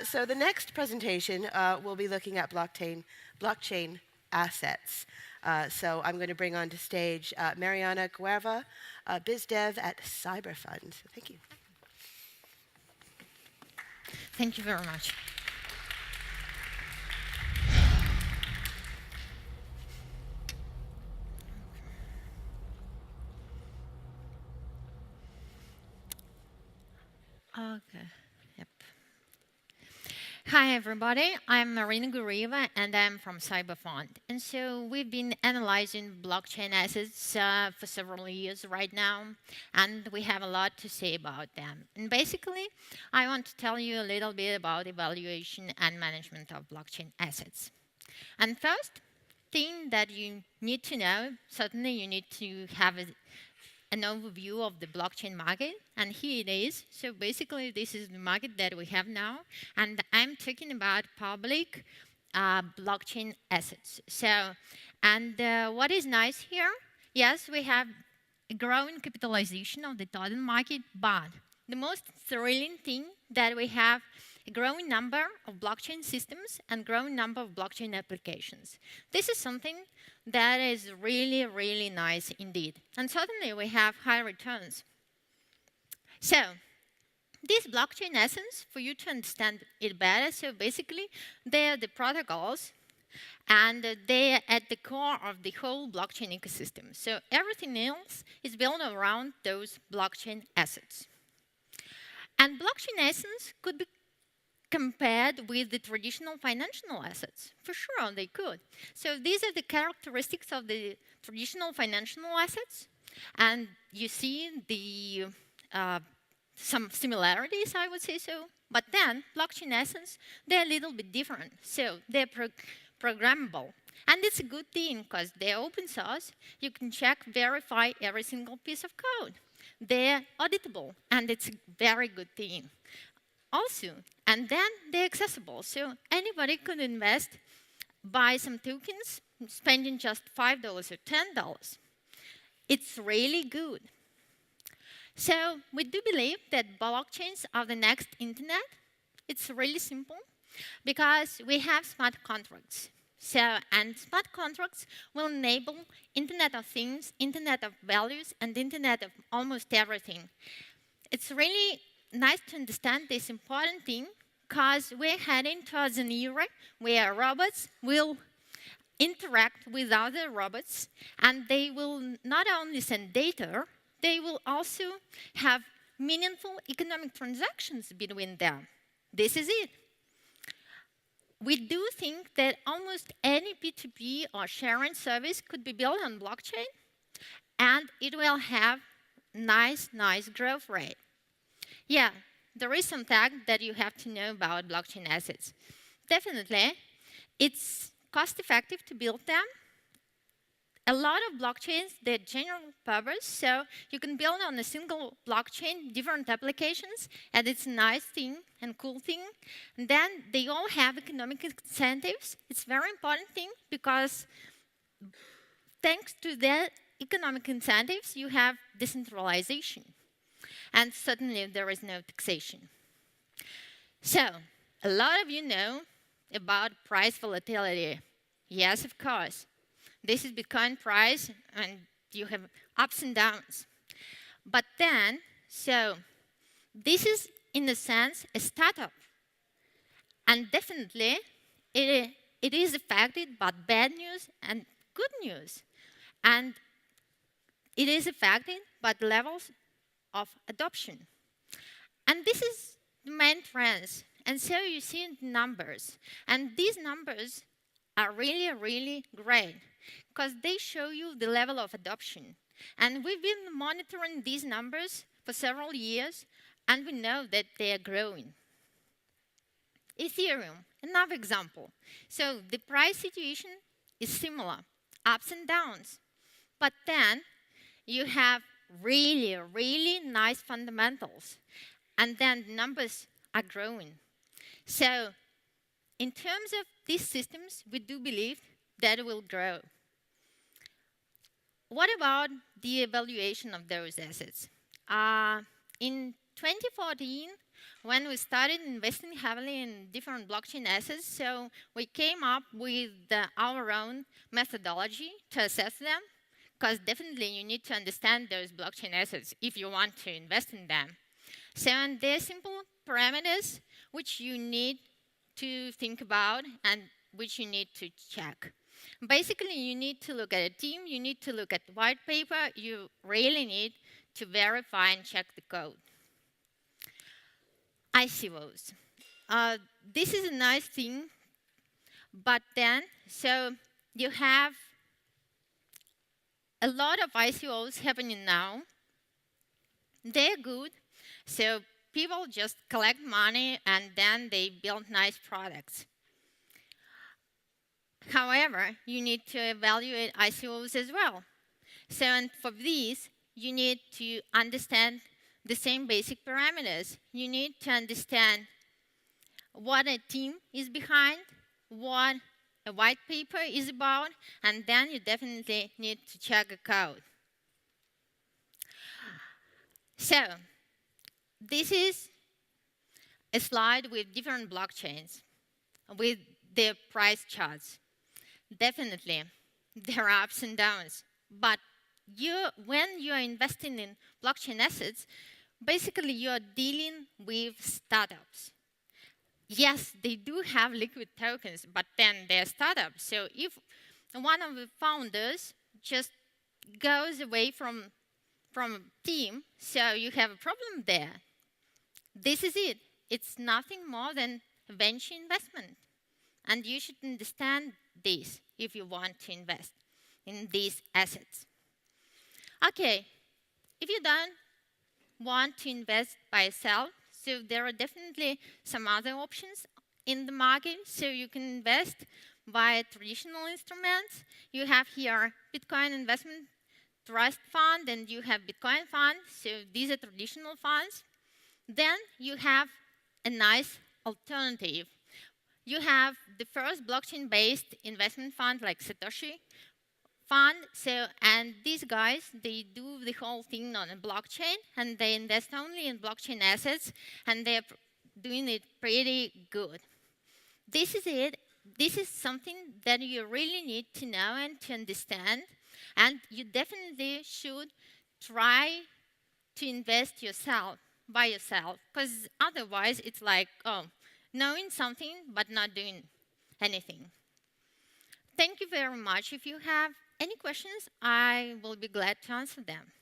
So the next presentation will be looking at blockchain assets. So I'm going to bring onto stage Marina Gureva, BizDev at Cyber.Fund. Thank you. Thank you very much. Okay. Yep. Hi, everybody. I'm Marina Gureva, and I'm from Cyber.Fund. And so we've been analyzing blockchain assets for several years right now, and we have a lot to say about them. And basically, I want to tell you a little bit about evaluation and management of blockchain assets. And first thing that you need to know, certainly you need to have an overview of the blockchain market, and here it is. So basically, this is the market that we have now, and I'm talking about public blockchain assets. So, and what is nice here? Yes, we have a growing capitalization of the total market, but the most thrilling thing that we have a growing number of blockchain systems and growing number of blockchain applications. This is something that is really, really nice indeed. And certainly we have high returns. So these blockchain assets, for you to understand it better, so basically they are the protocols and they are at the core of the whole blockchain ecosystem. So everything else is built around those blockchain assets. And blockchain assets could be compared with the traditional financial assets. For sure, they could. So these are the characteristics of the traditional financial assets. And you see the some similarities, I would say so. But then, blockchain assets, they're a little bit different. So they're programmable. And it's a good thing, because they're open source. You can check, verify every single piece of code. They're auditable, and it's a very good thing. Also, and then they're accessible. So anybody could invest, buy some tokens, spending just $5 or $10. It's really good. So we do believe that blockchains are the next internet. It's really simple because we have smart contracts. So, and smart contracts will enable Internet of Things, Internet of Values, and Internet of almost everything. It's really nice to understand this important thing because we're heading towards an era where robots will interact with other robots, and they will not only send data, they will also have meaningful economic transactions between them. This is it. We do think that almost any P2P or sharing service could be built on blockchain, and it will have nice growth rate. Yeah, there is some fact that you have to know about blockchain assets. Definitely, it's cost-effective to build them. A lot of blockchains, they're general purpose, so you can build on a single blockchain different applications, and it's a nice thing and cool thing. And then they all have economic incentives. It's a very important thing because thanks to the economic incentives, you have decentralization. And certainly there is no taxation. So, a lot of you know about price volatility. Yes, of course. This is Bitcoin price, and you have ups and downs. But then, so this is, in a sense, a startup. And definitely, it is affected by bad news and good news. And it is affected by the levels of adoption. And this is the main trends. And so you see the numbers. And these numbers are really, really great because they show you the level of adoption. And we've been monitoring these numbers for several years, and we know that they are growing. Ethereum, another example. So the price situation is similar, ups and downs. But then you have really, really nice fundamentals. And then the numbers are growing. So in terms of these systems, we do believe that it will grow. What about the evaluation of those assets? In 2014, when we started investing heavily in different blockchain assets, so we came up with our own methodology to assess them, because definitely you need to understand those blockchain assets if you want to invest in them. So and there are simple parameters which you need to think about and which you need to check. Basically, you need to look at a team, you need to look at the white paper, you really need to verify and check the code. ICOs. This is a nice thing, but then, so you have a lot of ICOs happening now. They're good, so people just collect money and then they build nice products. However, you need to evaluate ICOs as well. So and for these, you need to understand the same basic parameters. You need to understand what a team is behind, what a white paper is about, and then you definitely need to check the code. So this is a slide with different blockchains, with their price charts. Definitely, there are ups and downs, but when you are investing in blockchain assets, basically you are dealing with startups. Yes, they do have liquid tokens, but then they're startups. So if one of the founders just goes away from a team, so you have a problem there. This is it. It's nothing more than a venture investment. And you should understand this if you want to invest in these assets. Okay, if you don't want to invest by yourself, so there are definitely some other options in the market. So you can invest via traditional instruments. You have here Bitcoin Investment Trust Fund, and you have Bitcoin Fund. So these are traditional funds. Then you have a nice alternative. You have the first blockchain-based investment fund like Satoshi Fund. So, and these guys, they do the whole thing on a blockchain, and they invest only in blockchain assets, and they're doing it pretty good. This is it. This is something that you really need to know and to understand, and you definitely should try to invest yourself, by yourself, because otherwise it's like, oh, knowing something but not doing anything. Thank you very much. If you have any questions, I will be glad to answer them.